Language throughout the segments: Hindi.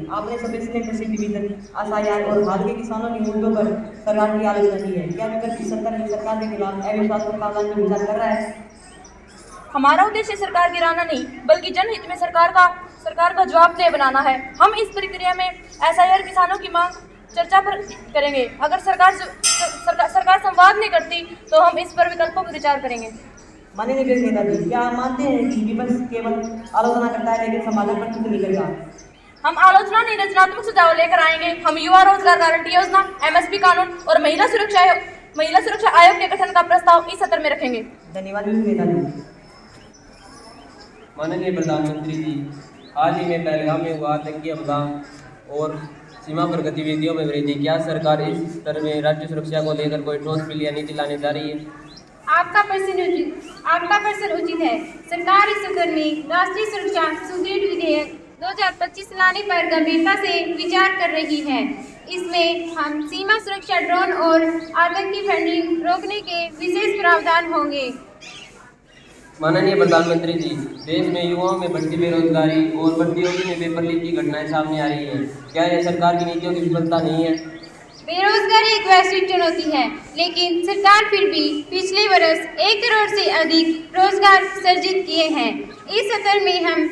आपने सबसे कृषि डिवीजन एसआईआर और हाल के किसानों के मुद्दों पर सरकार की आलोचना की है। क्या विगत की सरकार के खिलाफ अविश्वास प्रस्ताव में विचार कर रहा है? हमारा उद्देश्य सरकार गिराना नहीं, बल्कि जनहित में सरकार का जवाबदेह बनाना है। हम इस प्रक्रिया में एसआईआर किसानों की मांग चर्चा पर करेंगे। अगर सरकार संवाद नहीं करती तो हम इस पर विकल्पों पर विचार करेंगे। माननीय विपक्ष नेता जी, क्या आप मानते हैं कि विपक्ष केवल आलोचना करता है लेकिन समाधान पर कुछ नहीं करता? हम आलोचना नहीं, रचनात्मक सुझाव लेकर आएंगे। हम युवा रोजगार गारंटी योजना, एमएसपी कानून और महिला सुरक्षा आयोग के गठन का प्रस्ताव इस सत्र में रखेंगे। धन्यवाद विपक्ष नेता जी। माननीय प्रधानमंत्री जी, हाल ही में पहलगाम में हुआ आतंकी हमला और सीमा पर गतिविधियों में वृद्धि, क्या सरकार इस स्तर में राज्य सुरक्षा को लेकर कोई ठोस बिल या नीति लाने जा रही है? आपका प्रश्न उचित है। सरकार इस सत्र में राष्ट्रीय सुरक्षा सुदृढ़ विधेयक 2025 लाने पर गंभीरता से विचार कर रही है। इसमें हम सीमा सुरक्षा, ड्रोन और आतंकी फंडिंग रोकने के विशेष प्रावधान होंगे। माननीय प्रधानमंत्री जी, देश में युवाओं में बढ़ती बेरोजगारी और बढ़ती होगी में पेपर लीक की घटनाएं सामने आ रही है। क्या यह सरकार की नीतियों की विफलता नहीं है? बेरोजगारी एक वैश्विक चुनौती है, लेकिन सरकार फिर भी पिछले वर्ष 1 करोड़ से अधिक रोजगार सृजित किए हैं। इस सत्र में हम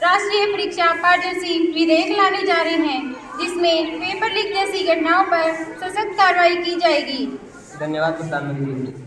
राष्ट्रीय परीक्षा पारदर्शी विधेयक लाने जा रहे हैं, जिसमें पेपर लीक जैसी घटनाओं पर सशक्त कार्रवाई की जाएगी। धन्यवाद प्रधानमंत्री जी।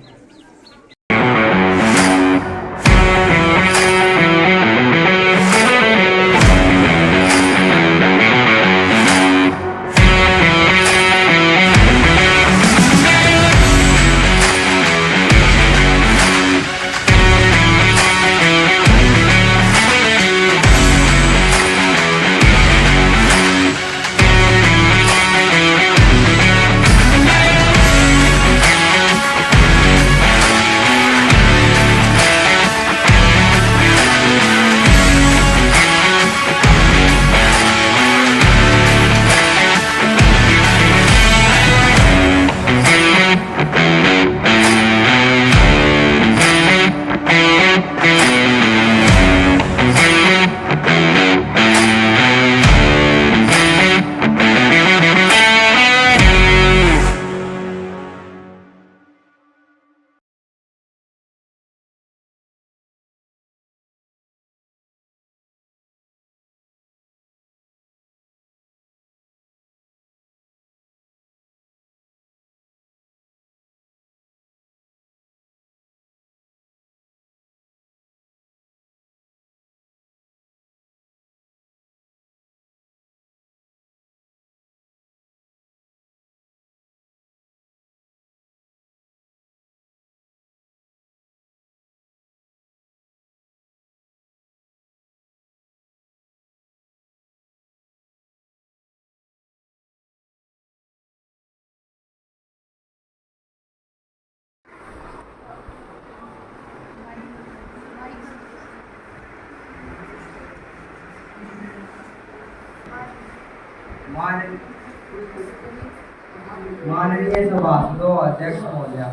माननीय सभासदों, अध्यक्ष महोदया,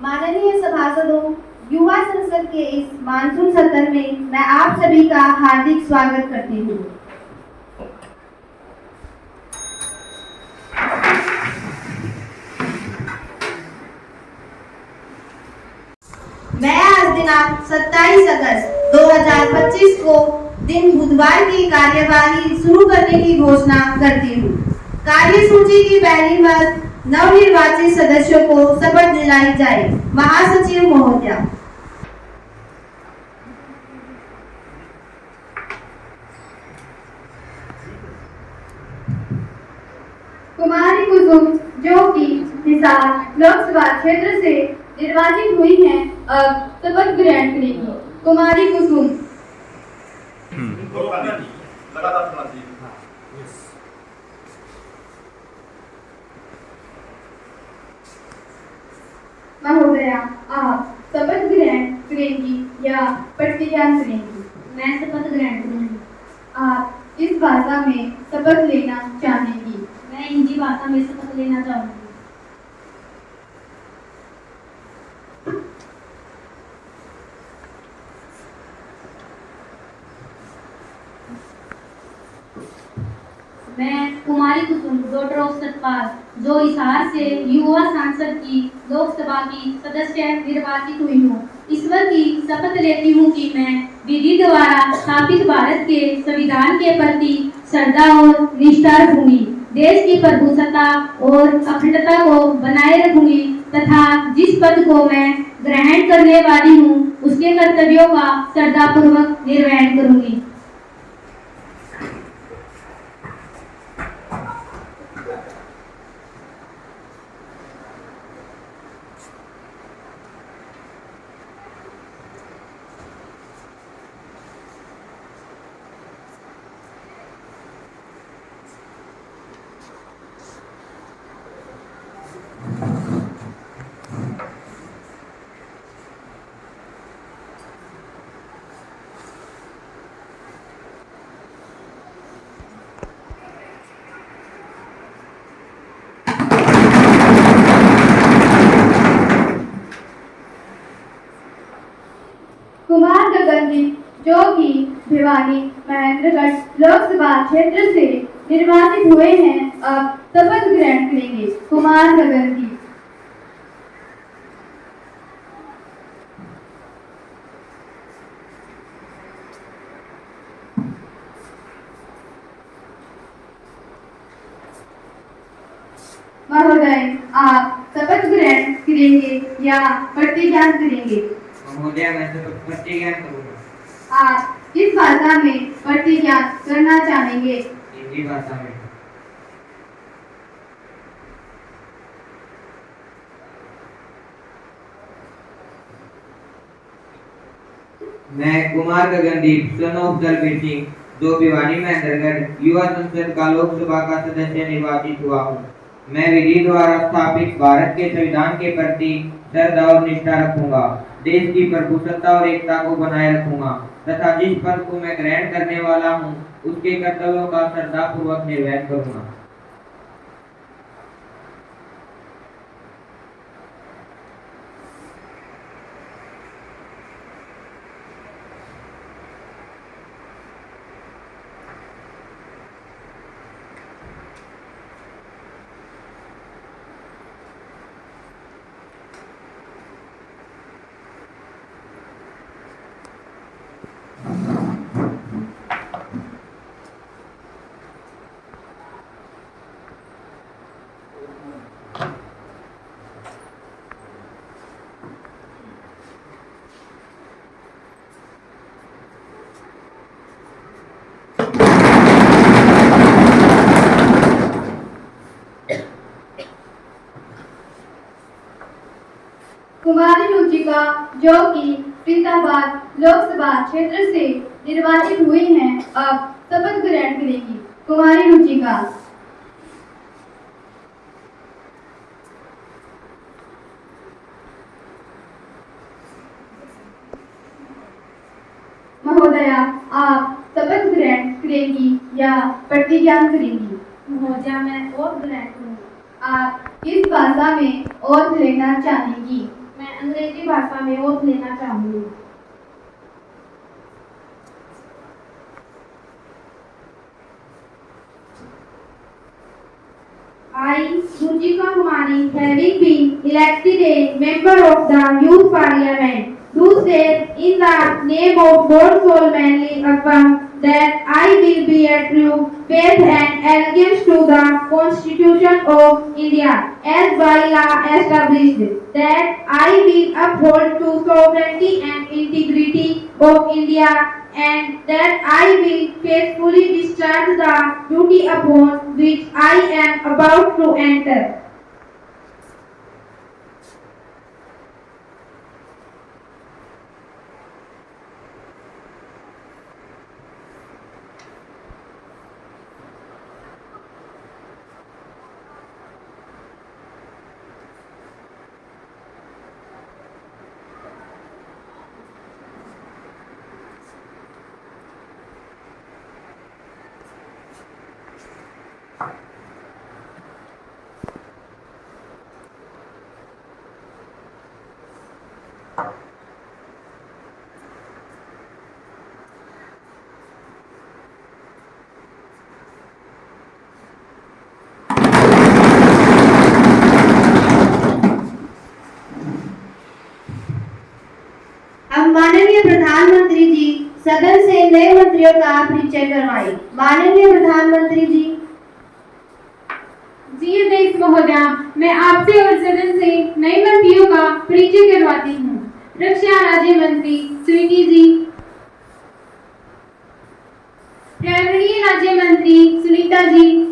माननीय सभासदों, युवा संसद के इस मानसून सत्र में मैं आप सभी का हार्दिक स्वागत करती हूँ। मैं आज दिनांक 27 अगस्त 2025 को दिन बुधवार की कार्यवाही शुरू करने की घोषणा करती हूँ। कार्यसूची की पहली बार नवनिर्वाचित सदस्यों को शपथ दिलाई जाए। महासचिव महोदया। कुमारी कुसुम, जो कि हिसार लोकसभा क्षेत्र से निर्वाचित हुई हैं, अब शपथ ग्रहण करेगी। कुमारी कुसुम। महोदया, आप शपथ ग्रहण करेंगी या प्रतिज्ञान करेंगी? मैं शपथ ग्रहण करूंगी। आप किस भाषा में शपथ लेना चाहेंगी? मैं हिंदी भाषा में शपथ लेना चाहूँगी। मैं कुमारी कुसुम डॉक्टर ऑफ सतपाल, जो हिसार से युवा सांसद की लोकसभा की सदस्य निर्वाचित हुई हूँ, ईश्वर की शपथ लेती हूँ कि मैं विधि द्वारा स्थापित भारत के संविधान के प्रति श्रद्धा और निष्ठा रखूंगी, देश की प्रभुसत्ता और अखंडता को बनाए रखूंगी तथा जिस पद को मैं ग्रहण करने वाली हूँ उसके कर्तव्यों का श्रद्धापूर्वक निर्वहन करूंगी। कुमार गगनदीप, जो कि भिवानी महेंद्रगढ़ लोकसभा क्षेत्र से निर्वाचित हुए हैं, अब शपथ ग्रहण करेंगे। कुमार गगनदीप। महोदय, आप शपथ ग्रहण करेंगे या प्रतिज्ञा करेंगे? महोदय, मैं तो प्रतिज्ञा करूंगा। आप किस भाषा में प्रतिज्ञा करना चाहेंगे? हिंदी भाषा में। मैं कुमार गगनदीप, सन ऑफ दलबीर सिंह, जो भिवानी महेंद्रगढ़ युवा संसद का लोकसभा का सदस्य निर्वाचित हुआ हूँ, मैं विधि द्वारा स्थापित भारत के संविधान के प्रति श्रद्धा और निष्ठा रखूंगा, देश की प्रभुसत्ता और एकता को बनाए रखूंगा तथा जिस पद को मैं ग्रहण करने वाला हूँ उसके कर्तव्यों का श्रद्धापूर्वक निर्वहन करूंगा। कुमारी रुचिका, जो कि फरीदाबाद लोकसभा क्षेत्र से निर्वाचित हुई हैं, अब शपथ ग्रहण करेगी। कुमारी रुचिका। महोदया, आप शपथ ग्रहण करेंगी या प्रतिज्ञा करेंगी? महोदय, मैं ओथ ग्रहण करूंगी। आप किस भाषा में ओथ लेना चाहेंगी? मैं अंग्रेजी भाषा में ओथ लेना चाहूंगी। I, Ruchika Kumari, having been elected a member of the Youth Parliament, do swear in the name of God soul manly affirm that I will bear true faith and allegiance to the Constitution of India as by law established, that I will uphold to sovereignty and integrity of India, and that I will faithfully discharge the duty upon which I am about to enter. प्रधानमंत्री जी सदन से नए मंत्रियों का परिचय करवाएं। माननीय प्रधानमंत्री जी। जी अध्यक्ष महोदया, मैं आपसे और सदन से नए मंत्रियों का परिचय करवाती हूँ। रक्षा राज्य मंत्री स्वीटी जी, पर्यावरणीय राज्य मंत्री सुनीता जी,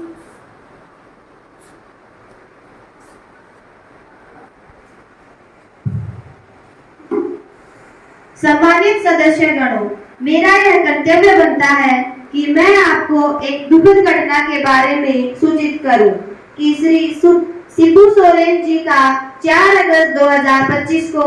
सम्मानित सदस्यगणों, मेरा यह कर्तव्य बनता है कि मैं आपको एक दुखद घटना के बारे में सूचित करूं कि श्री शिबू सोरेन जी का 4 अगस्त 2025 को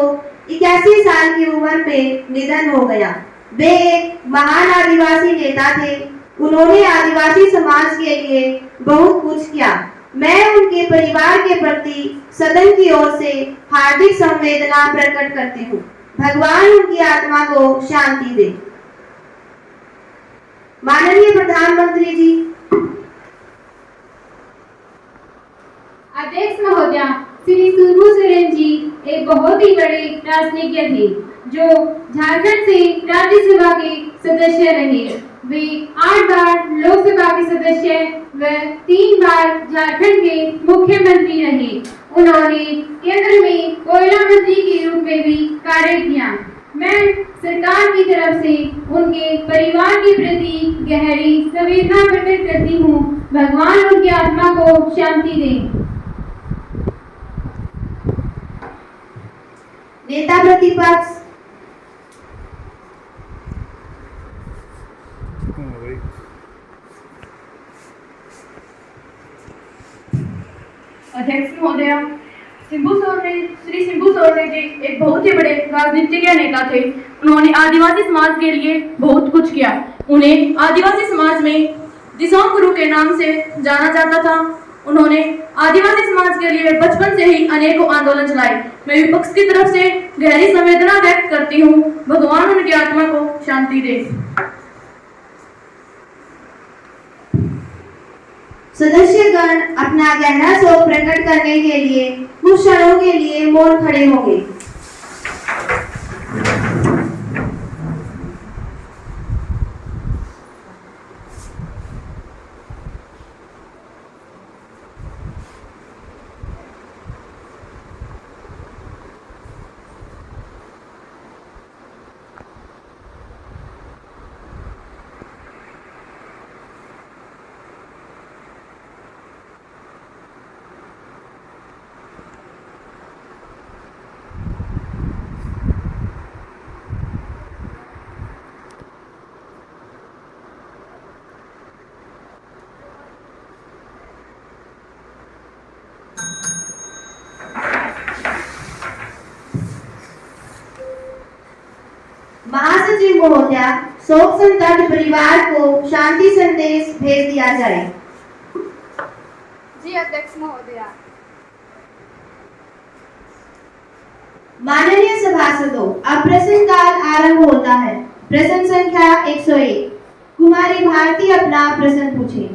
81 साल की उम्र में निधन हो गया। वे एक महान आदिवासी नेता थे। उन्होंने आदिवासी समाज के लिए बहुत कुछ किया। मैं उनके परिवार के प्रति सदन की ओर से हार्दिक संवेदना प्रकट करती हूँ। भगवान उनकी आत्मा को शांति दे। माननीय प्रधानमंत्री जी। अध्यक्ष महोदया, श्री शिबू सोरेन जी एक बहुत ही बड़े राजनीतिज्ञ थे जो झारखंड से राज्यसभा के सदस्य रहे। वे 8 बार लोकसभा के सदस्य व 3 बार झारखंड के मुख्यमंत्री रहे। उन्होंने केंद्र में कोयला मंत्री के रूप में भी कार्य किया। मैं सरकार की तरफ से उनके परिवार के प्रति गहरी संवेदना प्रकट करती हूँ। भगवान उनकी आत्मा को शांति दे। नेता प्रतिपक्ष। अध्यक्ष महोदया, श्री शिबू सोरेन जी एक बहुत ही बड़े राजनीतिज्ञ नेता थे। उन्होंने आदिवासी समाज के लिए बहुत कुछ किया। उन्हें आदिवासी समाज में दिसोम गुरु के नाम से जाना जाता था। उन्होंने आदिवासी समाज के लिए बचपन से ही अनेकों आंदोलन चलाए। मैं विपक्ष की तरफ से गहरी संवेदना व्यक्त करती हूँ। भगवान उनकी आत्मा को शांति दे। सदस्यगण अपना गहरा शोक प्रकट करने के लिए कुछ क्षणों के लिए मौन खड़े होंगे। महासचिव महोदया, शोक संतप्त परिवार को शांति संदेश भेज दिया जाए। जी अध्यक्ष महोदया। माननीय सभासदों, अब प्रश्न काल आरंभ होता है। प्रश्न संख्या 101। कुमारी भारती अपना प्रश्न पूछे।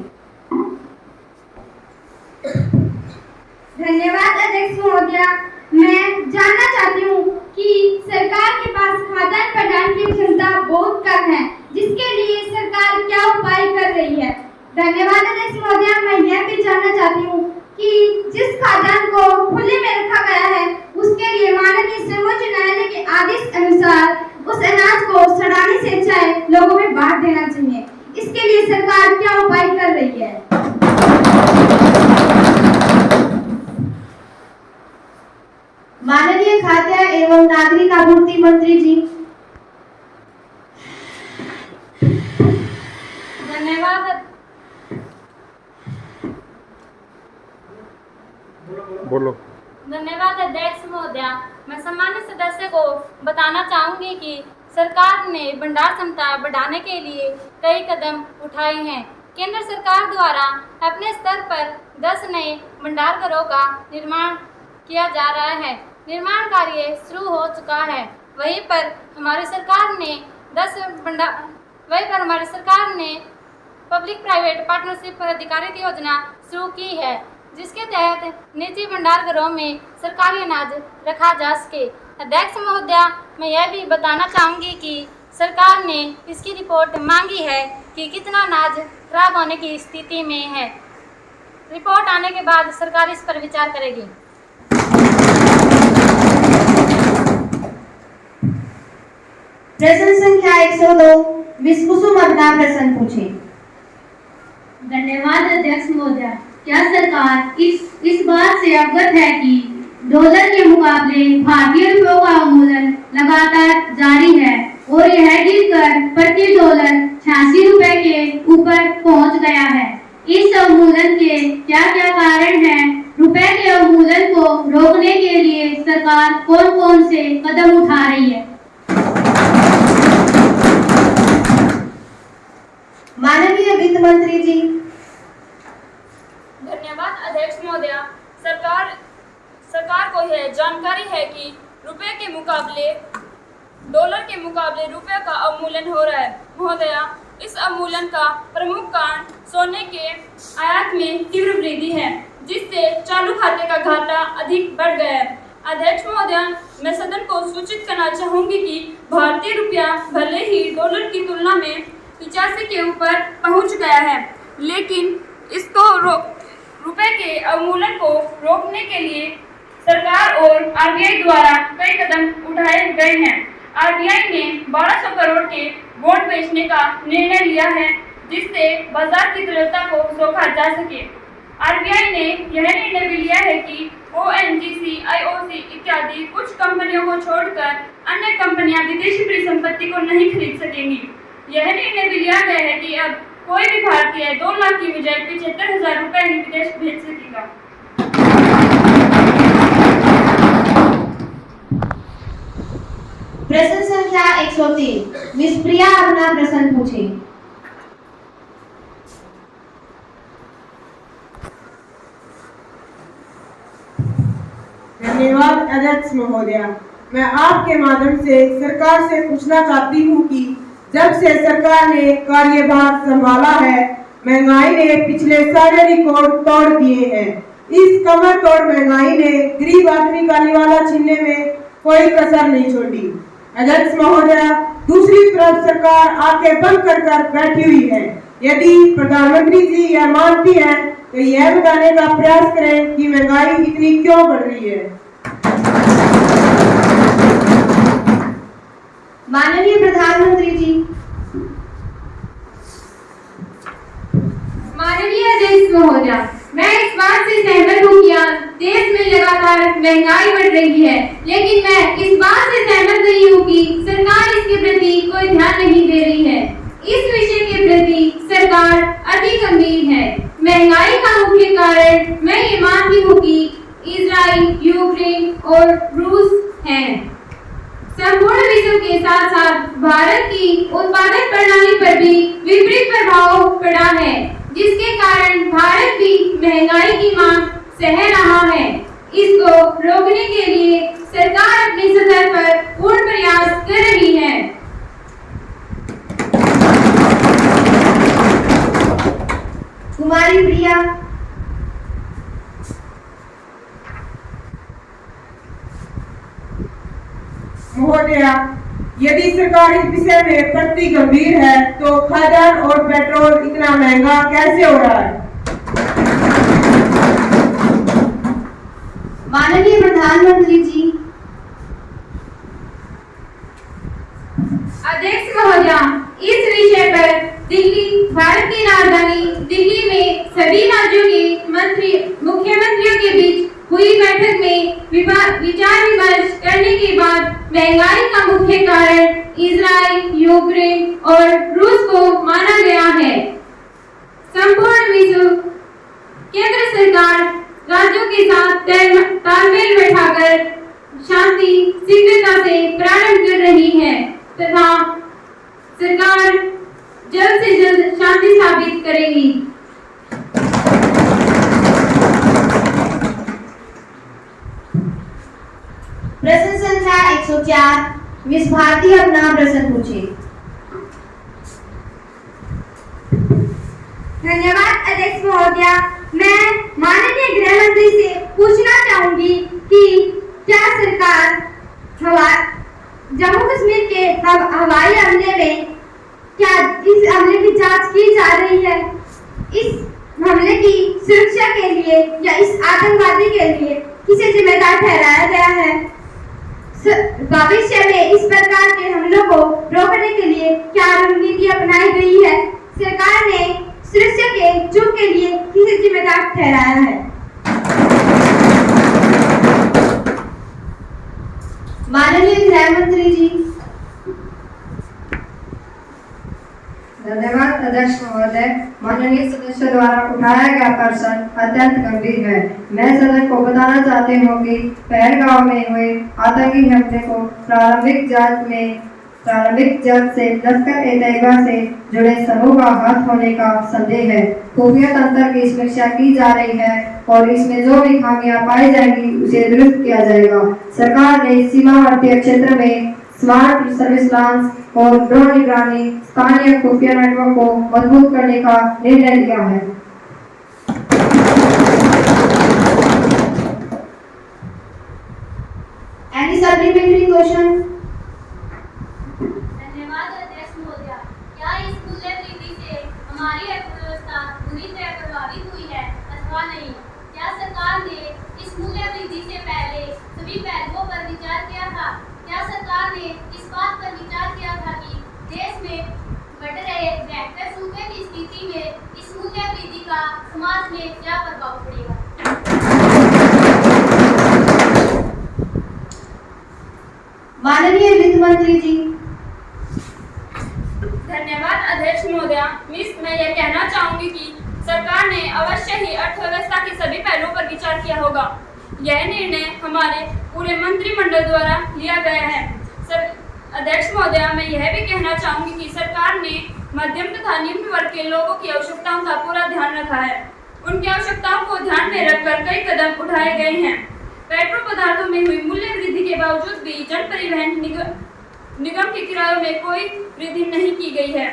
धन्यवाद अध्यक्ष महोदया। मैं जानना चाहती हूँ कि सरकार के पास खाद्यान्न प्रदान की क्षमता बहुत कम है, जिसके लिए सरकार क्या उपाय कर रही है। धन्यवाद अध्यक्ष महोदया। मैं यह भी जानना चाहती हूँ कि जिस खाद्यान्न को खुले में रखा गया है, उसके लिए माननीय सर्वोच्च न्यायालय के आदेश अनुसार उस अनाज को सड़ाने से अच्छा है लोगों में बांट देना चाहिए। इसके लिए सरकार क्या उपाय कर रही है। माननीय खाद्य एवं नागरिक आपूर्ति मंत्री जी। धन्यवाद। बोलो। धन्यवाद अध्यक्ष महोदया। मैं सम्मानित सदस्य को बताना चाहूंगी कि सरकार ने भंडार क्षमता बढ़ाने के लिए कई कदम उठाए हैं। केंद्र सरकार द्वारा अपने स्तर पर 10 नए भंडार घरों का निर्माण किया जा रहा है। निर्माण कार्य शुरू हो चुका है। वहीं पर हमारी सरकार ने पब्लिक प्राइवेट पार्टनरशिप पर अधिकारित योजना शुरू की है, जिसके तहत निजी भंडार घरों में सरकारी अनाज रखा जा सके। अध्यक्ष महोदया, मैं यह भी बताना चाहूँगी कि सरकार ने इसकी रिपोर्ट मांगी है कि कितना अनाज खराब होने की स्थिति में है। रिपोर्ट आने के बाद सरकार इस पर विचार करेगी। प्रश्न संख्या 102 मिस कुसुम अपना प्रश्न पूछे। धन्यवाद अध्यक्ष महोदय। क्या सरकार इस बात से अवगत है कि डॉलर के मुकाबले भारतीय रुपयों का अवमूल्यन लगातार जारी है और यह गिरकर प्रति डॉलर 86 रुपए के ऊपर पहुंच गया है। इस अवमूल्यन के क्या क्या कारण हैं? रुपए के अवमूल्यन को रोकने के लिए सरकार कौन कौन से कदम उठा रही है? माननीय वित्त मंत्री जी। धन्यवाद अध्यक्ष महोदय। सरकार को यह जानकारी है कि रुपए के मुकाबले डॉलर के मुकाबले रुपए का अवमूल्यन हो रहा है। महोदया, इस अवमूल्यन का प्रमुख कारण सोने के आयात में तीव्र वृद्धि है, जिससे चालू खाते का घाटा अधिक बढ़ गया है। अध्यक्ष महोदय, मैं सदन को सूचित करना चाहूंगी कि भारतीय रुपया भले ही डॉलर की तुलना में 85 के ऊपर पहुंच गया है, लेकिन इसको रुपए के अवमूल्यन को रोकने के लिए सरकार और आरबीआई द्वारा कई कदम उठाए गए हैं। आरबीआई ने 1200 करोड़ के बॉन्ड बेचने का निर्णय लिया है, जिससे बाजार की तरलता को रोका जा सके। आरबीआई ने यह निर्णय भी लिया है कि ओएनजीसी, आईओसी इत्यादि कुछ कंपनियों को छोड़कर अन्य कंपनियां विदेशी परिसंपत्ति को नहीं खरीद सकेंगी। यह निर्णय भी लिया गया है कि अब कोई भी भारतीय 2 लाख की बजाय 75,000 रुपए ही विदेश भेज सकेगा। प्रश्न संख्या 103 मिस प्रिया अपना प्रश्न पूछे। धन्यवाद अध्यक्ष महोदया। मैं आपके माध्यम से सरकार से पूछना चाहती हूँ कि जब से सरकार ने कार्यभार संभाला है, महंगाई ने पिछले सारे रिकॉर्ड तोड़ दिए हैं। इस कमर तोड़ महंगाई ने गरीब आदमी का निवाला छीनने में कोई कसर नहीं छोड़ी। अध्यक्ष महोदया, दूसरी तरफ सरकार आंखें बंद कर बैठी हुई है। यदि प्रधानमंत्री जी यह मानती है तो यह बताने का प्रयास करें कि महंगाई इतनी क्यों बढ़ रही है। माननीय प्रधानमंत्री जी। माननीय अध्यक्ष महोदया, मैं इस बात से सहमत हूँ कि आज देश में लगातार महंगाई बढ़ रही है, लेकिन मैं इस बात से सहमत नहीं हूँ कि सरकार इसके प्रति कोई ध्यान नहीं दे रही है। इस विषय के प्रति सरकार अति गंभीर है। महंगाई का मुख्य कारण मैं ये मानती हूँ कि इजराइल, यूक्रेन और रूस हैं। संपूर्ण विश्व के साथ साथ भारत की उत्पादन प्रणाली पर भी विपरीत प्रभाव पड़ा है, जिसके कारण भारत भी महंगाई की मांग सह रहा है। इसको रोकने के लिए सरकार अपने स्तर पर पूर्ण प्रयास कर रही है। कुमारी प्रिया। महोदया, यदि सरकार इस विषय में प्रति गंभीर है तो खाद्यान्न और पेट्रोल इतना महंगा कैसे हो रहा है? माननीय प्रधानमंत्री जी। अध्यक्ष महोदया, इस विषय पर भारत की राजधानी दिल्ली में सभी राज्यों के मुख्यमंत्रियों के बीच हुई बैठक में विचार विमर्श करने के बाद महंगाई का मुख्य कारण इजराइल, यूक्रेन और रूस को माना गया है। संपूर्ण विश्व केंद्र सरकार राज्यों के साथ तालमेल बैठाकर शांति शीघ्रता से प्रारंभ कर रही है तथा सरकार जल्द से जल्द शांति स्थापित करेगी। प्रश्न संख्या 104 मिस भारती अपना प्रश्न पूछे। धन्यवाद अध्यक्ष महोदया। मैं माननीय गृह मंत्री से पूछना चाहूंगी कि क्या सरकार जम्मू कश्मीर के हवाई हमले में क्या इस हमले की जांच की जा रही है? इस हमले की सुरक्षा के लिए या इस आतंकवादी के लिए किसे जिम्मेदार ठहराया गया है? भविष्य में इस प्रकार के हमलों को रोकने के लिए क्या रणनीति अपनाई गई है? सरकार ने सुरक्षा के चूक के लिए किसे जिम्मेदार ठहराया है? माननीय गृह मंत्री जी। धन्यवाद अध्यक्ष महोदय। माननीय सदस्य द्वारा उठाया गया प्रश्न अत्यंत गंभीर है। मैं सदन को बताना चाहती हूँ कि पहलगांव में हुए आतंकी हमले को प्रारंभिक जांच से लश्कर-ए-तैयबा से जुड़े समूह का हाथ होने का संदेह है। खुफिया तंत्र की समीक्षा की जा रही है और इसमें जो भी खामियां पाई जाएंगी उसे दुरुस्त किया जाएगा। सरकार ने सीमावर्ती क्षेत्र में स्मार्ट सर्विस लॉन्च और ड्रोन निगरानी स्थानीय खुफिया नेटवर्क को मजबूत करने का निर्णय लिया है। Any supplementary question? धन्यवाद अध्यक्ष महोदय। क्या इस मूल्यवृद्धि से हमारी अर्थव्यवस्था बुरी तरह प्रभावित हुई है अथवा नहीं? क्या सरकार ने इस मूल्यवृद्धि से पहले सभी पहलुओं पर विचार किया था? क्या सरकार ने इस बात पर विचार किया था कि देश में बढ़ रहे भयंकर सूखे की स्थिति में इस मूल्यवृद्धि का समाज में क्या प्रभाव पड़ेगा? माननीय वित्त मंत्री जी। धन्यवाद अध्यक्ष महोदय। मैं यह कहना चाहूंगी कि सरकार ने अवश्य ही अर्थव्यवस्था के सभी पहलुओं पर विचार किया होगा। यह निर्णय हमारे पूरे मंत्रिमंडल द्वारा लिया गया है। अध्यक्ष महोदय, मैं यह भी कहना चाहूंगी कि सरकार ने मध्यम तथा निम्न वर्ग के लोगों की आवश्यकताओं का पूरा ध्यान रखा है। उनकी आवश्यकताओं को ध्यान में रखकर कई कदम उठाए गए हैं। पेट्रोल पदार्थों में हुई मूल्य वृद्धि के बावजूद भी जन परिवहन निगम के किरायों में कोई वृद्धि नहीं की गई है।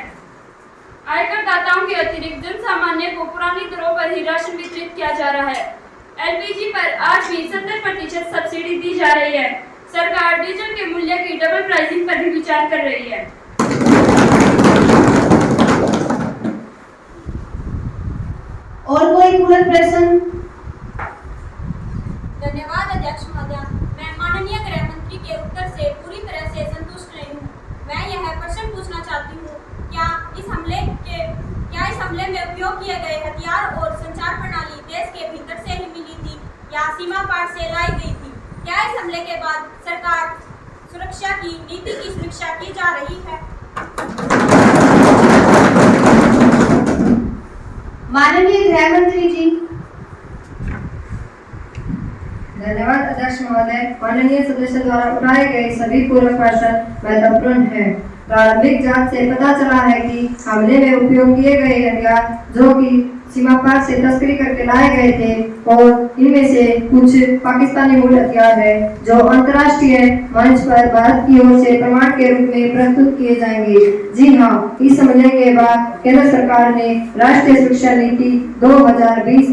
आयकर दाताओं के अतिरिक्त जन सामान्य को पुरानी दरों पर ही राशन वितरित किया जा रहा है। एलपीजी पर आज भी 70% सब्सिडी दी जा रही है। सरकार डीजल के मूल्य की डबल प्राइसिंग पर भी विचार कर रही है। और कोई पूरक प्रश्न? धन्यवाद अध्यक्ष महोदय। मैं माननीय गृह मंत्री के उत्तर से पूरी तरह से संतुष्ट नहीं हूँ। मैं यह प्रश्न पूछना चाहती हूँ, क्या इस हमले में उपयोग किए गए हथियार और संचार प्रणाली देश के भीतर से ही मिली थी या सीमा पार से लाई गई थी? क्या इस हमले के बाद सरकार सुरक्षा की नीति की समीक्षा की जा रही है? माननीय गृह मंत्री जी। धन्यवाद अध्यक्ष महोदय। माननीय सदस्य द्वारा उठाए गए सभी पूरक प्रश्न महत्वपूर्ण हैं। प्रारंभिक जांच से पता चला है कि हमले में उपयोग किए गए हथियार जो कि सीमा पार से तस्करी करके लाए गए थे और इनमें से कुछ पाकिस्तानी मूल हथियार है जो अंतर्राष्ट्रीय मंच पर भारत की ओर से प्रमाण के रूप में प्रस्तुत किए जाएंगे। जी हाँ, इस हमले के बाद केंद्र सरकार ने राष्ट्रीय सुरक्षा नीति 2020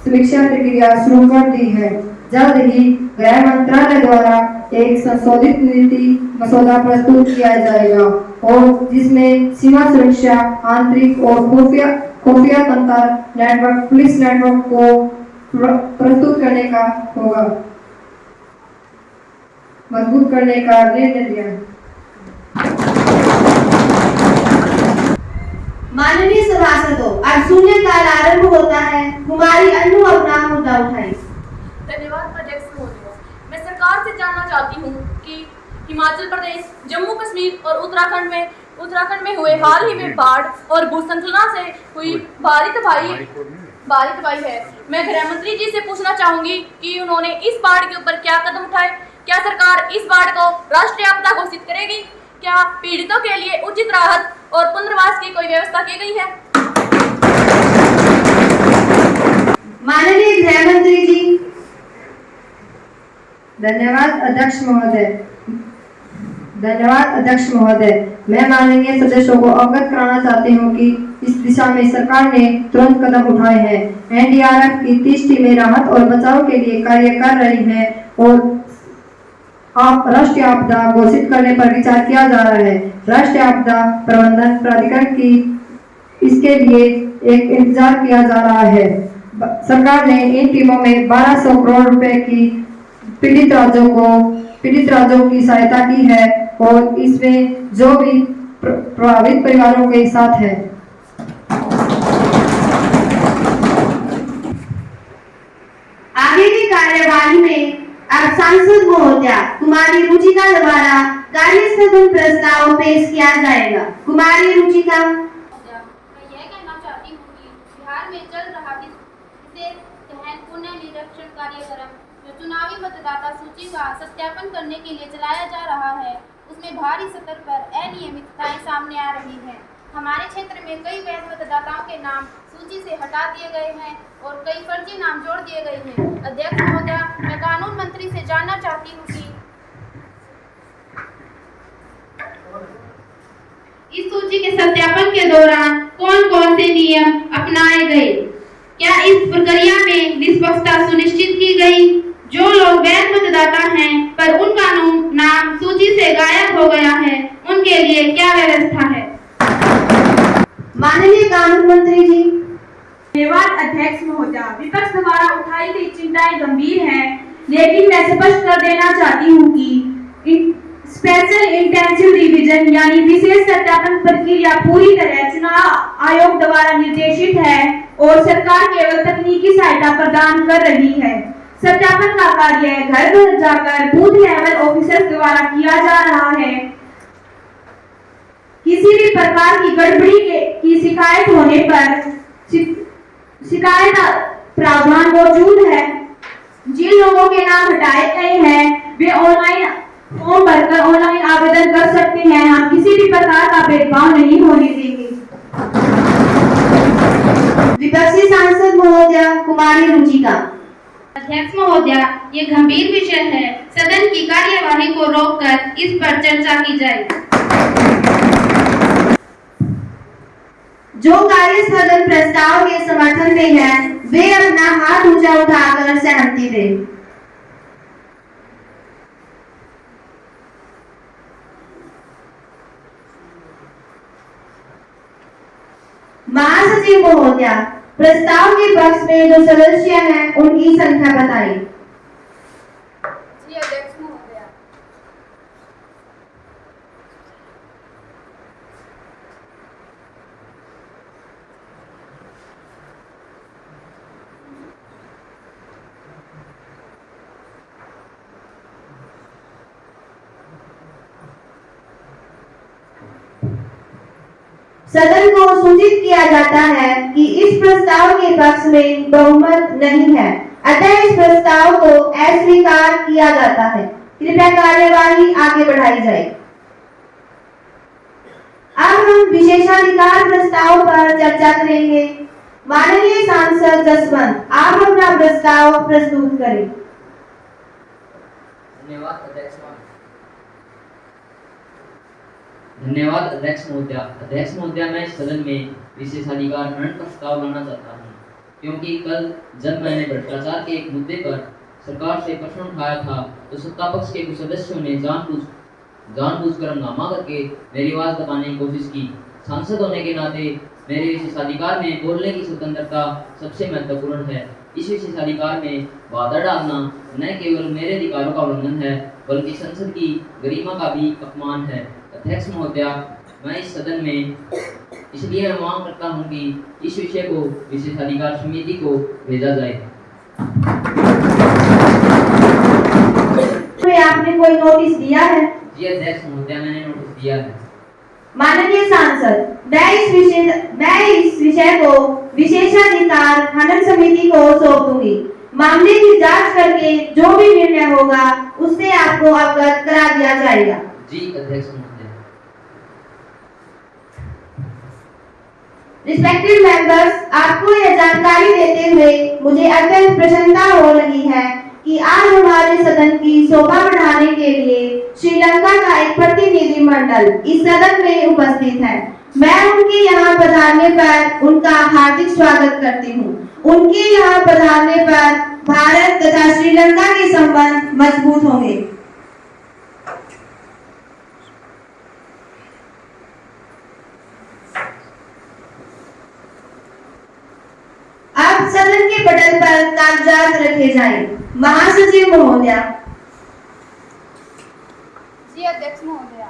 समीक्षा प्रक्रिया शुरू कर दी है। जल्द ही गृह मंत्रालय द्वारा एक संशोधित नीति मसौदा प्रस्तुत किया जाएगा और जिसमें सीमा सुरक्षा, आंतरिक और खुफिया तंत्र नेटवर्क, पुलिस नेटवर्क को प्रस्तुत करने का होगा, मजबूत करने का निर्णय लिया। माननीय सभासदों, अब शून्यकाल आरंभ होता है। कुमारी अन्नू अपना मुद्दा उठाई। धन्यवाद अध्यक्ष महोदय। मैं सरकार से जानना चाहती हूँ कि हिमाचल प्रदेश, जम्मू कश्मीर और उत्तराखंड में हुए हाल ही में बाढ़ और भूस्खलन से हुई भारी तबाही है। मैं गृह मंत्री जी से पूछना चाहूंगी कि उन्होंने इस बाढ़ के ऊपर क्या कदम उठाए। क्या सरकार इस बाढ़ को राष्ट्रीय आपदा घोषित करेगी? क्या पीड़ितों के लिए उचित राहत और पुनर्वास की कोई व्यवस्था की गई है? माननीय गृह मंत्री जी। धन्यवाद अध्यक्ष महोदय। मैं माननीय सदस्यों को अवगत कराना चाहती हूँ कि इस दिशा में सरकार ने तुरंत कदम उठाए हैं। एनडीआरएफ की 30 टीमें राहत और बचाव के लिए कार्य कर रही हैं और आप राष्ट्रीय आपदा घोषित करने पर विचार किया जा रहा है। राष्ट्रीय आपदा प्रबंधन प्राधिकरण की इसके लिए एक इंतजार किया जा रहा है। सरकार ने इन टीमों में 1200 करोड़ रुपए की पीड़ित राज्यों की सहायता की है और इसमें जो भी प्रभावित परिवारों के साथ है। आगे की कार्यवाही में अब सांसद महोदया कुमारी रुचिका द्वारा कार्य स्थगन प्रस्ताव पेश किया जाएगा। कुमारी रुचिका। मैं यह कहना चाहती हूँ कि बिहार में चल रहा इसे तहत पुनः निरीक्षण कार्यक्रम जो चुनावी मतदाता सूची का सत्यापन करने के लिए चलाया जा रहा है, उसमें भारी स्तर पर अनियमितताएं सामने आ रही हैं। हमारे क्षेत्र में कई वैध मतदाताओं के नाम सूची से हटा दिए गए हैं और कई फर्जी नाम जोड़ दिए गए हैं। अध्यक्ष महोदया, मैं कानून मंत्री से जानना चाहती हूँ कि इस सूची के सत्यापन के दौरान कौन कौन से नियम अपनाए गए? क्या इस प्रक्रिया में निष्पक्षता सुनिश्चित की गई? जो लोग वैध मतदाता हैं पर उनका नाम सूची से गायब हो गया है, उनके लिए क्या व्यवस्था है? माननीय कानून मंत्री जी। धन्यवाद अध्यक्ष महोदया। विपक्ष द्वारा उठाई गई चिंताएं गंभीर हैं, लेकिन मैं स्पष्ट कर देना चाहती हूं कि स्पेशल इंटेंसिव रिवीजन यानी विशेष सत्यापन प्रक्रिया पूरी तरह चुनाव आयोग द्वारा निर्देशित है और सरकार केवल तकनीकी सहायता प्रदान कर रही है। सत्यापन का कार्य घर घर जाकर बूथ लेवल ऑफिसर्स द्वारा किया जा रहा है। किसी भी प्रकार की गड़बड़ी की शिकायत होने पर शिकायत प्रावधान मौजूद है। जिन लोगों के नाम हटाए गए हैं वे ऑनलाइन फॉर्म भरकर ऑनलाइन आवेदन कर सकते हैं। हम किसी भी प्रकार का भेदभाव नहीं होने देंगे। विपक्षी सांसद महोदया कुमारी रुचिका। अध्यक्ष महोदया, ये गंभीर विषय है, सदन की कार्यवाही को रोककर इस पर चर्चा की जाए। जो कार्य स्थगन प्रस्ताव के समर्थन में है वे अपना हाथ ऊंचा उठाकर सहमति दें। महासचिव महोदया, प्रस्ताव के पक्ष में जो सदस्य हैं उनकी संख्या बताइए। जी अध्यक्ष महोदया। सदन को सूचित किया जाता है कि इस प्रस्ताव के पक्ष में बहुमत नहीं है, अतः इस प्रस्ताव को अस्वीकार किया जाता है। कृपया कार्यवाही आगे बढ़ाई जाए। अब हम विशेषाधिकार प्रस्ताव पर चर्चा करेंगे। माननीय सांसद जसवंत, आप अपना प्रस्ताव प्रस्तुत करें। धन्यवाद अध्यक्ष महोदया। अध्यक्ष महोदया, मैं इस सदन में विशेषाधिकार हनन का प्रस्ताव लाना चाहता हूँ, क्योंकि कल जब मैंने भ्रष्टाचार के एक मुद्दे पर सरकार से प्रश्न उठाया था तो सत्ता पक्ष के कुछ सदस्यों ने जानबूझकर हंगामा करके मेरी आवाज दबाने की कोशिश की। सांसद होने के नाते मेरे विशेषाधिकार में बोलने की स्वतंत्रता सबसे महत्वपूर्ण है। इस विशेषाधिकार में बाधा डालना न केवल मेरे अधिकारों का उल्लंघन है बल्कि संसद की गरिमा का भी अपमान है। अध्यक्ष महोदया, मैं इस सदन में इसलिए मांग करता हूं कि इस विषय को विशेषाधिकार समिति को भेजा जाए। आपने कोई नोटिस दिया है? जी अध्यक्ष महोदया, मैंने नोटिस दिया है। माननीय सांसद, मैं इस विषय को विशेषाधिकार हनन समिति को सौंप दूंगी। मामले की जांच करके जो भी निर्णय होगा उससे आपको अवगत करा दिया जाएगा। जी अध्यक्ष महोदया। रिस्पेक्टेड मेंबर्स, आपको यह जानकारी देते हुए मुझे अत्यंत प्रसन्नता हो रही है कि आज हमारे सदन की शोभा बढ़ाने के लिए श्रीलंका का एक प्रतिनिधिमंडल इस सदन में उपस्थित है। मैं उनके यहाँ पधारने पर उनका हार्दिक स्वागत करती हूँ। उनके यहाँ पधारने पर भारत तथा श्रीलंका के संबंध मजबूत होंगे। रखे जाएं। महासचिव महोदया। जी अध्यक्ष महोदया।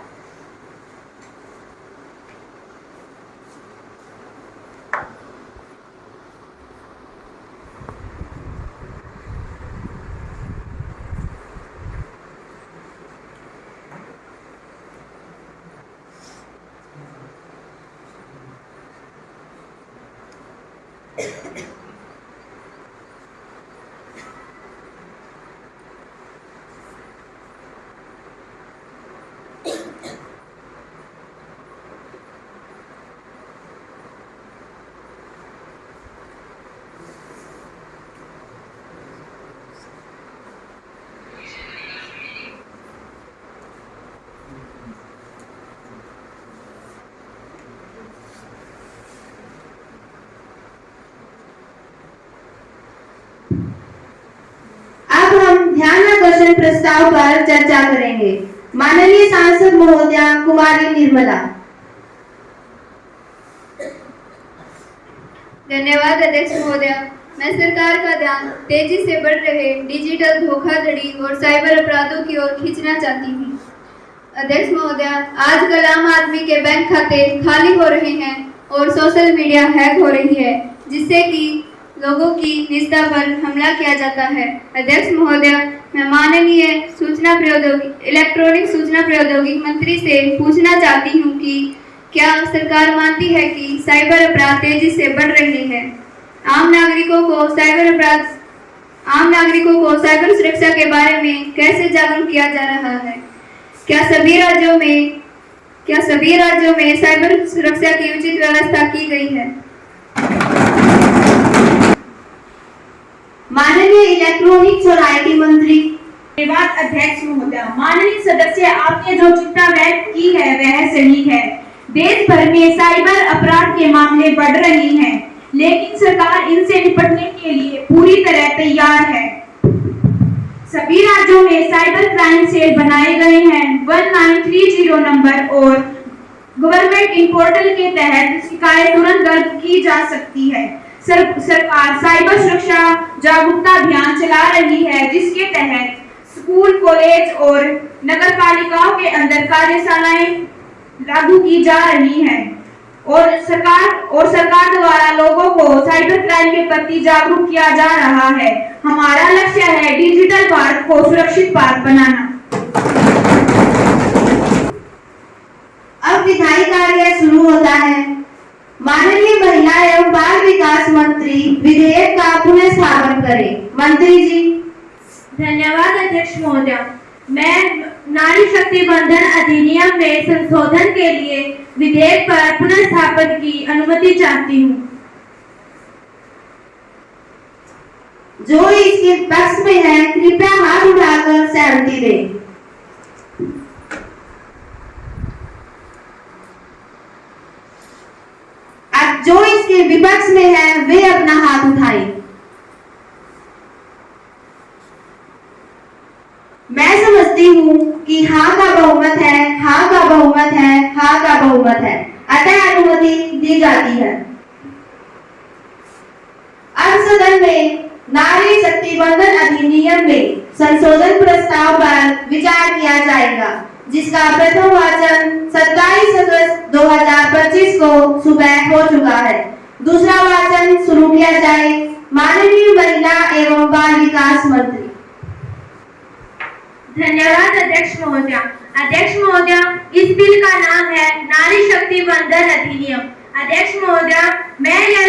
अब हम ध्यानाकर्षण प्रस्ताव पर चर्चा करेंगे। माननीय सांसद महोदया कुमारी निर्मला। धन्यवाद अध्यक्ष महोदया। मैं सरकार का ध्यान तेजी से बढ़ रहे डिजिटल धोखाधड़ी और साइबर अपराधों की ओर खींचना चाहती हूँ। अध्यक्ष महोदया, आजकल आम आदमी के बैंक खाते खाली हो रहे हैं और सोशल मीडिया हैक हो रही है, जिससे कि लोगों की निजता पर हमला किया जाता है। अध्यक्ष महोदया, मैं माननीय इलेक्ट्रॉनिक सूचना प्रौद्योगिकी मंत्री से पूछना चाहती हूँ कि क्या सरकार मानती है कि साइबर अपराध तेजी से बढ़ रहे हैं? आम नागरिकों को साइबर सुरक्षा के बारे में कैसे जागरूक किया जा रहा है? क्या सभी राज्यों में साइबर सुरक्षा की उचित व्यवस्था की गई है? माननीय इलेक्ट्रॉनिक्स और आईटी मंत्री। धन्यवाद अध्यक्ष महोदया। माननीय सदस्य, आपने जो चिंता व्यक्त की है वह सही है। देश भर में साइबर अपराध के मामले बढ़ रहे हैं, लेकिन सरकार इनसे निपटने के लिए पूरी तरह तैयार है। सभी राज्यों में साइबर क्राइम सेल बनाए गए हैं। 1930 नंबर और गवर्नमेंट इन पोर्टल के तहत शिकायत तुरंत दर्ज की जा सकती है। सरकार साइबर सुरक्षा जागरूकता अभियान चला रही है, जिसके तहत स्कूल, कॉलेज और नगर पालिकाओं के अंदर कार्यशालाएं लागू की जा रही हैं और सरकार द्वारा लोगों को साइबर क्राइम के प्रति जागरूक किया जा रहा है। हमारा लक्ष्य है डिजिटल भारत को सुरक्षित भारत बनाना। अब विधायी कार्य शुरू होता है। माननीय महिला एवं बाल विकास मंत्री विधेयक का पुनः स्थापन करें। मंत्री जी। धन्यवाद अध्यक्ष महोदया। मैं नारी शक्ति बंधन अधिनियम में संशोधन के लिए विधेयक पर पुनः स्थापन की अनुमति चाहती हूँ। जो इसके पक्ष में है कृपया हाथ उठाकर सहमति दें। अब जो इसके विपक्ष में है वे अपना हाथ उठाएं। मैं समझती हूँ कि हाँ का बहुमत है, हाँ का बहुमत है, हाँ का बहुमत है, अतः अनुमति दी जाती है। अब सदन में नारी शक्ति बंधन अधिनियम में संशोधन प्रस्ताव पर विचार किया जाएगा, जिसका प्रथम वाचन 27 अगस्त 2025 को सुबह हो चुका है। दूसरा वाचन शुरू किया जाए। माननीय महिला एवं बाल विकास मंत्री। धन्यवाद अध्यक्ष महोदया। अध्यक्ष महोदया, इस बिल का नाम है नारी शक्ति बंधन अधिनियम। अध्यक्ष महोदया, मैं यह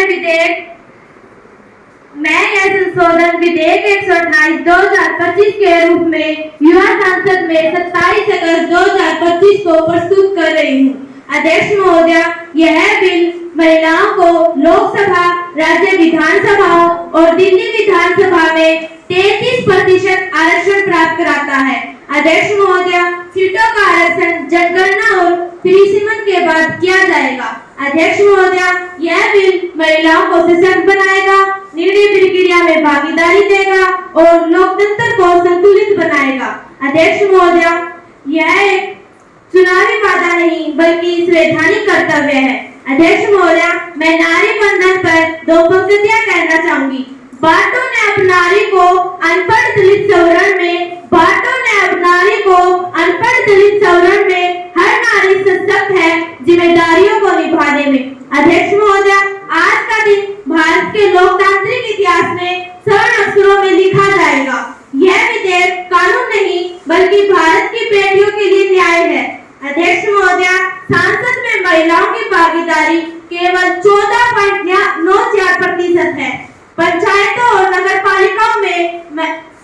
संशोधन विधेयक 128/2025 के रूप में युवा संसद में 27 अगस्त 2025 को प्रस्तुत कर रही हूँ। अध्यक्ष महोदया, यह बिल महिलाओं को लोकसभा, राज्य विधानसभाओं और दिल्ली विधानसभा में 33% आरक्षण प्राप्त कराता है। अध्यक्ष महोदया, सीटों का आरक्षण जनगणना और परिसीमन के बाद किया जाएगा। अध्यक्ष महोदया, यह बिल महिलाओं को सशक्त बनाएगा, निर्णय प्रक्रिया में भागीदारी देगा और लोकतंत्र को संतुलित बनाएगा। अध्यक्ष महोदया, यह एक चुनावी वादा नहीं बल्कि संवैधानिक कर्तव्य है। अध्यक्ष महोदया, मैं नारी बंधन पर 2 पंक्तियां कहना चाहूंगी। बाटों ने अब नारी को अनपढ़ दलित सवर्ण में, बाटों ने अब नारी को अनपढ़ दलित सवर्ण में हर नारी सशक्त है जिम्मेदारियों को निभाने में। अध्यक्ष महोदय, आज का दिन भारत के लोकतांत्रिक इतिहास में स्वर्ण अक्षरों में लिखा जाएगा। यह विधेयक कानून नहीं बल्कि भारत की बेटियों के लिए न्याय है। अध्यक्ष महोदय, संसद में महिलाओं की भागीदारी केवल 14.94% है। पंचायतों और नगर पालिकाओं में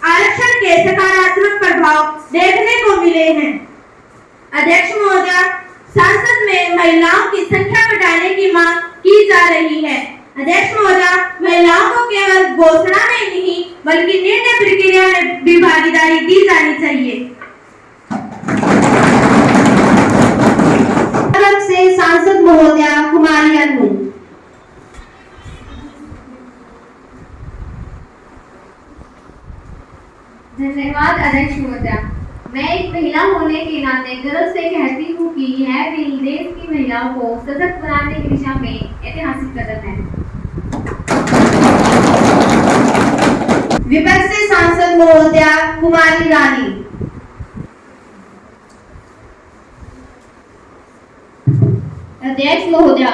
आरक्षण के सकारात्मक प्रभाव देखने को मिले हैं। अध्यक्ष महोदय, संसद में महिलाओं की संख्या बढ़ाने की मांग की जा रही है। अध्यक्ष महोदय, महिलाओं को केवल घोषणा में नहीं बल्कि निर्णय प्रक्रिया में भी भागीदारी दी जानी चाहिए। से सांसद महोदया कुमारी अनु। धन्यवाद अध्यक्ष महोदया। मैं एक महिला होने के नाते गर्व से कहती हूँ कि यह बिल देश की महिलाओं को सशक्त बनाने की दिशा में ऐतिहासिक कदम है। विपक्ष से सांसद महोदया कुमारी रानी। अध्यक्ष महोदया,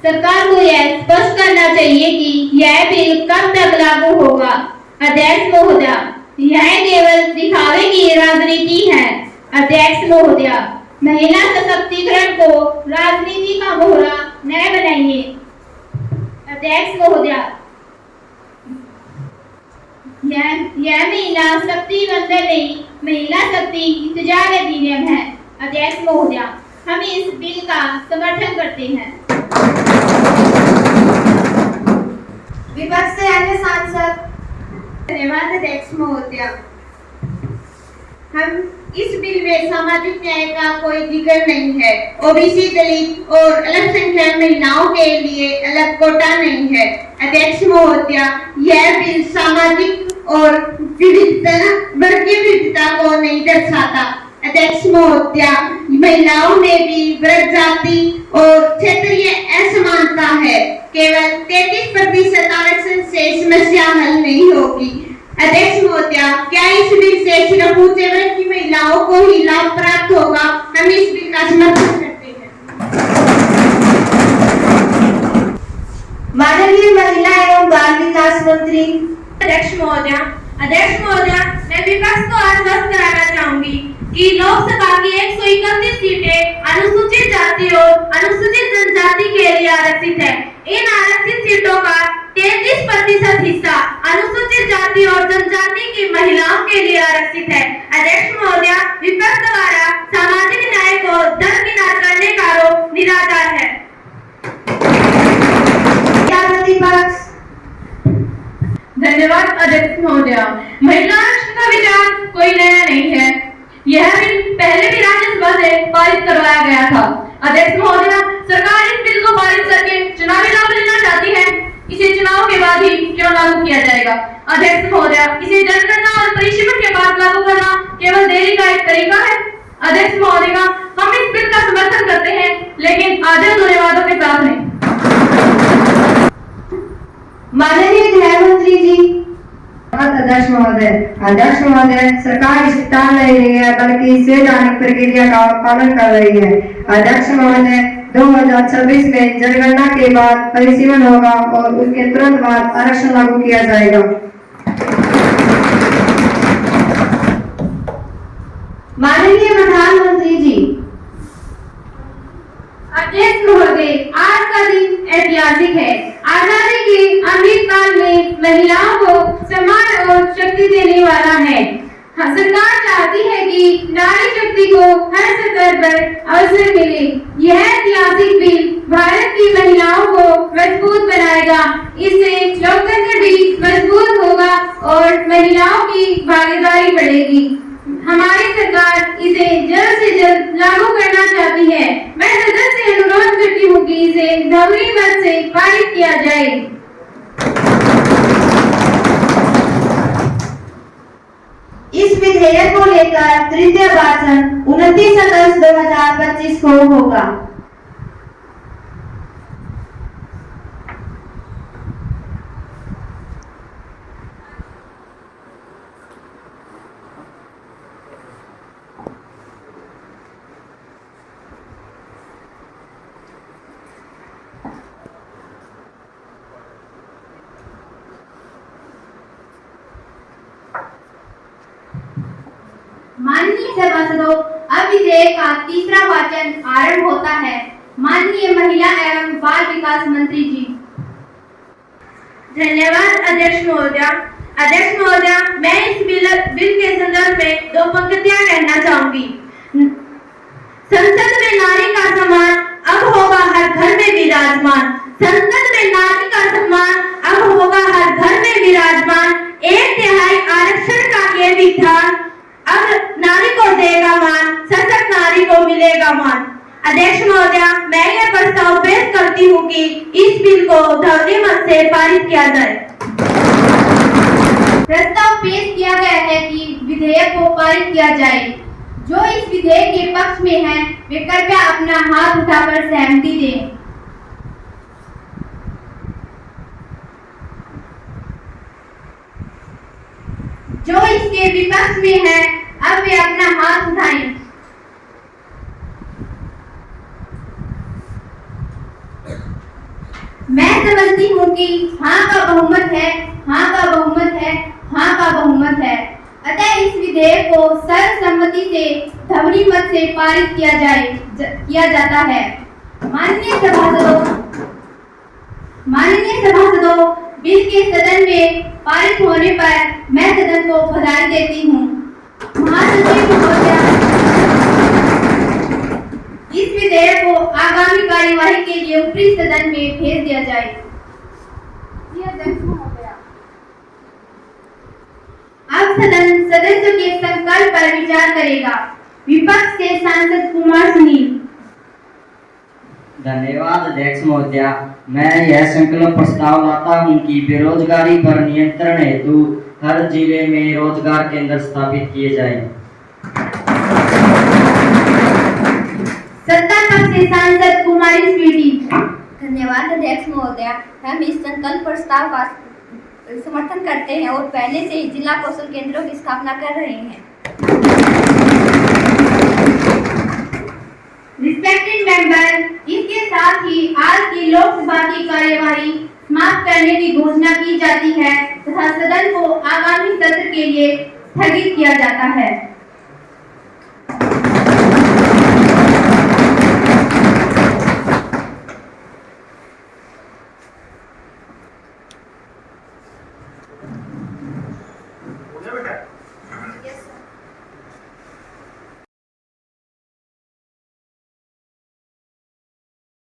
सरकार को यह स्पष्ट करना चाहिए कि यह बिल कब तक लागू होगा। अध्यक्ष महोदया, यह केवल दिखावे की राजनीति है। अध्यक्ष महोदया, महिला सशक्तिकरण को राजनीति का मोहरा न बनाइए। अध्यक्ष महोदया, यह महिला शक्ति बंधन नहीं, महिला शक्ति इंतजार अधिनियम है। अध्यक्ष महोदया, हम इस बिल का समर्थन करते हैं। विपक्ष से अन्य सांसद। धन्यवाद अध्यक्ष महोदया। हम इस बिल में सामाजिक न्याय का कोई जिक्र नहीं है। ओबीसी, दलित और अल्पसंख्यक महिलाओं के लिए अलग कोटा नहीं है। अध्यक्ष महोदया, यह बिल सामाजिक और विविधता, वर्गीय विविधता को नहीं दर्शाता। अध्यक्ष महोदया, महिलाओं में भी वर्ग, जाति और क्षेत्रीय असमानता है। केवल 33% आरक्षण से समस्या हल नहीं होगी। अध्यक्ष महोदया, क्या इस बिल से सिर्फ ऊंचे वर्ग की महिलाओं को ही लाभ प्राप्त होगा? हम इस बिल का समर्थन करते हैं। माननीय महिला एवं बाल विकास मंत्री। अध्यक्ष महोदया, मैं विपक्ष को आश्वस्त कराना चाहूंगी कि लोकसभा की 131 सीटें अनुसूचित जाति और अनुसूचित जनजाति के लिए आरक्षित है। इन आरक्षित सीटों का 33% हिस्सा अनुसूचित जाति और जनजाति की महिलाओं के लिए आरक्षित है। अध्यक्ष महोदया, विपक्ष द्वारा सामाजिक न्याय को दरकिनार करने का आरोप निराधार है। धन्यवाद अध्यक्ष महोदया। महिला आरक्षण का विचार कोई नया नहीं है। यह बिल पहले भी राज्यसभा से पारित करवाया गया था। अध्यक्ष महोदया, सरकार इस बिल को पारित करके चुनावी लाभ लेना चाहती है। इसे चुनाव के बाद ही क्यों लागू किया जाएगा? अध्यक्ष महोदया, इसे जनगणना और परिसीमन के बाद लागू करना केवल देरी का एक तरीका है। अध्यक्ष महोदया, हम इस बिल का समर्थन करते हैं, लेकिन आधे अधूरे वादों के साथ नहीं। माननीय गृह मंत्री जी। अध्यक्ष महोदय, सरकार इसे टाल नहीं है बल्कि संवैधानिक प्रक्रिया का पालन कर रही है। अध्यक्ष महोदय, 2026 में जनगणना के बाद परिसीमन होगा और उसके तुरंत बाद आरक्षण लागू किया जाएगा। माननीय प्रधानमंत्री जी। अध्यक्ष महोदय, आज का दिन ऐतिहासिक है। आजादी के अमृत काल में महिलाओं को सम्मान और शक्ति देने वाला है। सरकार चाहती है कि नारी शक्ति को हर स्तर पर अवसर मिले। यह ऐतिहासिक बिल भारत की महिलाओं को मजबूत बनाएगा। इससे लोकतंत्र भी मजबूत होगा और महिलाओं की भागीदारी बढ़ेगी। हमारी सरकार इसे जल्द से जल्द लागू करना चाहती है। मैं सदन से अनुरोध करती हूँ कि इसे ध्वनि मत से पारित किया जाए। इस विधेयक को लेकर तृतीय वाचन 29 अगस्त 2025 को होगा। सभासदों, अब विधेयक का तीसरा वाचन आरंभ होता है। माननीय महिला एवं बाल विकास मंत्री जी। धन्यवाद अध्यक्ष महोदया। अध्यक्ष महोदया, मैं इस बिल के संदर्भ में 2 पंक्तियां कहना चाहूंगी। संसद में नारी का सम्मान अब होगा हर घर में विराजमान। संसद में नारी का सम्मान अब होगा हर घर में विराजमान। 1/3 आरक्षण का ये विधान अब नारी को देगा मान, सशक्त नारी को मिलेगा मान। अध्यक्ष महोदया, मैं यह प्रस्ताव पेश करती हूँ कि इस बिल को ध्वनिमत से पारित किया जाए। प्रस्ताव पेश किया गया है कि विधेयक को पारित किया जाए। जो इस विधेयक के पक्ष में है वे कृपया अपना हाथ उठाकर सहमति दें। जो इसके विपक्ष में है अब वे अपना हाथ उठाएं। मैं समझती हूँ कि हाँ का बहुमत है, हाँ का बहुमत है, हाँ का बहुमत है। अतः इस विधेयक को सर्वसम्मति से ध्वनि मत से पारित किया जाता है। माननीय सभासदों, बिल के सदन में पारित होने पर मैं सदन को बधाई देती हूँ। महासचिव महोदया, इस विधेयक को आगामी कार्यवाही के लिए ऊपरी सदन में भेज दिया जाए। अब सदन सदस्यों के संकल्प पर विचार करेगा। विपक्ष से सांसद कुमार सुनील। धन्यवाद अध्यक्ष महोदया। मैं यह संकल्प प्रस्ताव लाता हूं कि बेरोजगारी पर नियंत्रण हेतु हर जिले में रोजगार केंद्र स्थापित किए जाएं। सत्ता पक्ष से सांसद कुमारी स्वीटी। धन्यवाद अध्यक्ष महोदया। हम इस संकल्प प्रस्ताव का समर्थन करते हैं और पहले से ही जिला कौशल केंद्रों की स्थापना कर रहे हैं। रिस्पेक्टेड मेंबर, इसके साथ ही आज की लोकसभा की कार्यवाही समाप्त करने की घोषणा की जाती है तथा सदन को आगामी सत्र के लिए स्थगित किया जाता है।